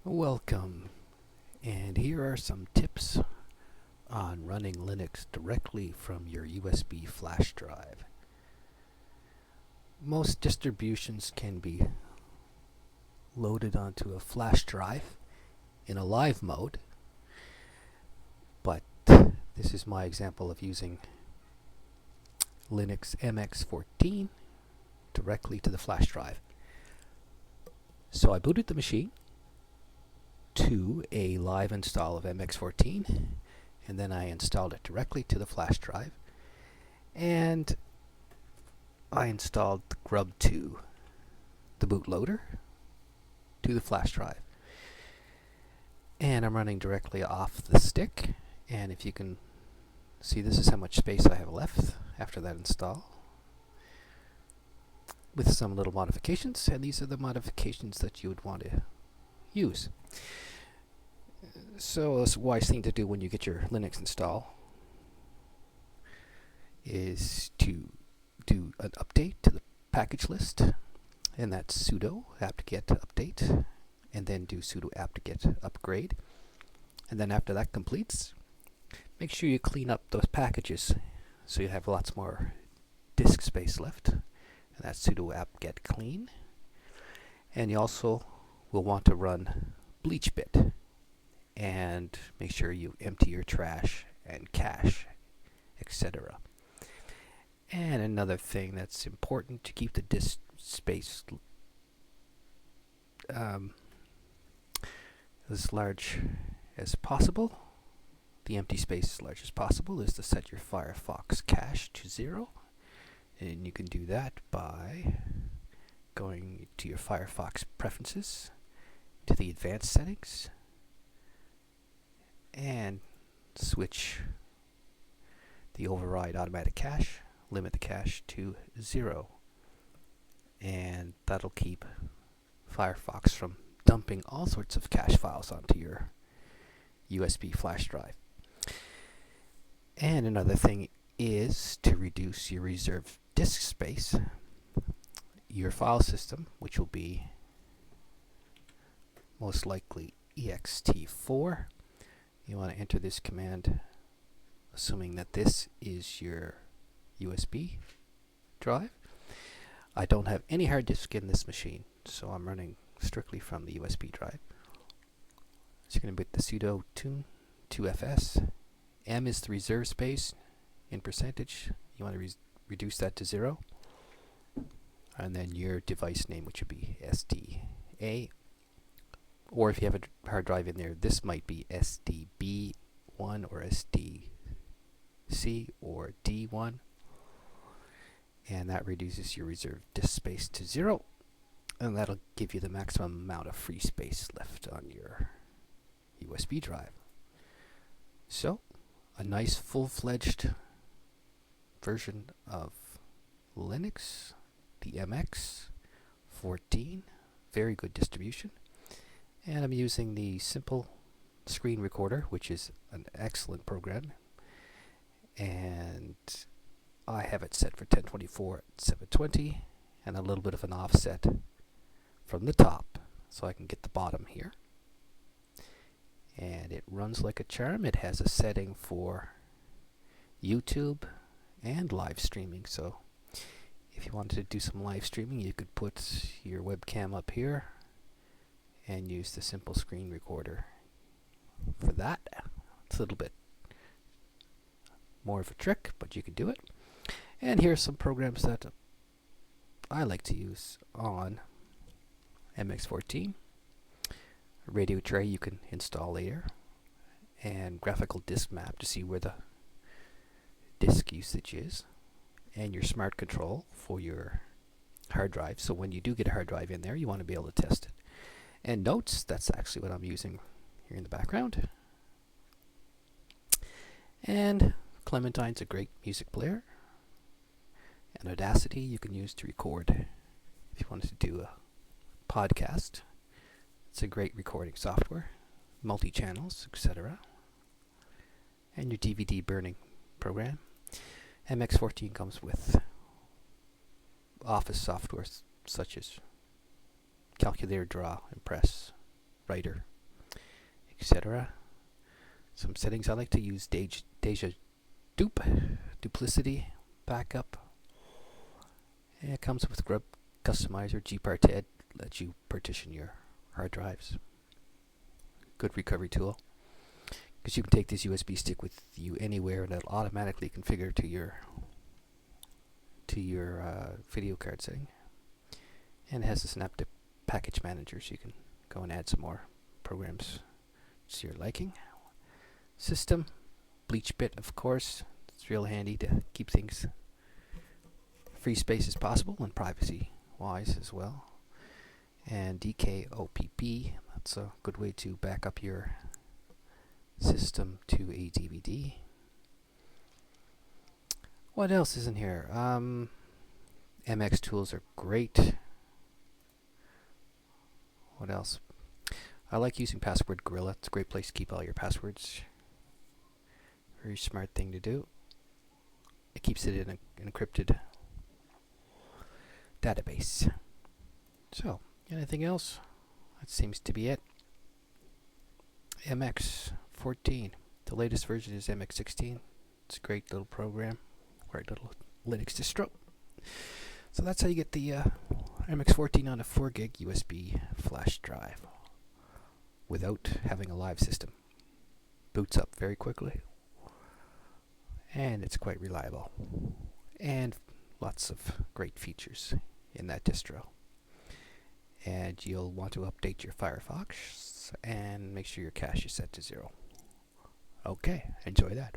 Welcome, and here are some tips on running Linux directly from your USB flash drive. Most distributions can be loaded onto a flash drive in a live mode, but this is my example of using Linux MX-14 directly to the flash drive. So I booted the machine to a live install of MX-14, and then I installed it directly to the flash drive, and I installed the grub2, the bootloader, to the flash drive, and I'm running directly off the stick. And if you can see, this is how much space I have left after that install, with some little modifications, and these are the modifications that you would want to use. So a wise thing to do when you get your Linux install is to do an update to the package list, and that's sudo apt-get update, and then do sudo apt-get upgrade. And then after that completes, make sure you clean up those packages so you have lots more disk space left, and that's sudo apt-get clean. And you also will want to run bleachbit, and make sure you empty your trash and cache, etc. And another thing that's important to keep the disk space as large as possible, the empty space as large as possible, is to set your Firefox cache to 0. And you can do that by going to your Firefox preferences, to the advanced settings, and switch the override automatic cache, limit the cache to 0, and that'll keep Firefox from dumping all sorts of cache files onto your USB flash drive. And another thing is to reduce your reserved disk space. Your file system, which will be most likely ext4, you want to enter this command assuming that this is your USB drive. I don't have any hard disk in this machine, so I'm running strictly from the USB drive. So you're going to put the sudo tune 2fs. M is the reserve space in percentage. You want to reduce that to 0. And then your device name, which would be SDA. Or if you have a hard drive in there, this might be SDB1 or SDC or D1. And that reduces your reserved disk space to 0. And that'll give you the maximum amount of free space left on your USB drive. So, a nice full-fledged version of Linux, the MX-14, very good distribution. And I'm using the simple screen recorder, which is an excellent program, and I have it set for 1024 at 720, and a little bit of an offset from the top so I can get the bottom here. And it runs like a charm. It has a setting for YouTube and live streaming, so if you wanted to do some live streaming, you could put your webcam up here and use the simple screen recorder for that. It's a little bit more of a trick, but you can do it. And here's some programs that I like to use on MX-14. Radio tray you can install later, and graphical disk map to see where the disk usage is, and your smart control for your hard drive. So when you do get a hard drive in there, you want to be able to test it. And notes, that's actually what I'm using here in the background. And Clementine's a great music player. And Audacity you can use to record if you wanted to do a podcast. It's a great recording software, multi-channels, etc. And your DVD burning program. MX-14 comes with Office software such as Calculator, Draw, Impress, Writer, etc. Some settings I like to use: Deja duplicity backup. And it comes with grub customizer gparted, lets you partition your hard drives. Good recovery tool, because you can take this USB stick with you anywhere and it'll automatically configure to your video card setting. And it has a synaptic package manager, so you can go and add some more programs to your liking. System, bleachbit, of course. It's real handy to keep things free space as possible and privacy wise as well. And DKOPP, that's a good way to back up your system to a DVD. What else is in here? MX tools are great. What else? I like using Password Gorilla. It's a great place to keep all your passwords. Very smart thing to do. It keeps it in an encrypted database. So, anything else? That seems to be it. MX-14. The latest version is MX-16. It's a great little program. Great little Linux distro. So that's how you get the MX-14 on a 4 gig USB flash drive without having a live system. Boots up very quickly, and it's quite reliable, and lots of great features in that distro. And you'll want to update your Firefox and make sure your cache is set to 0. Okay, enjoy that.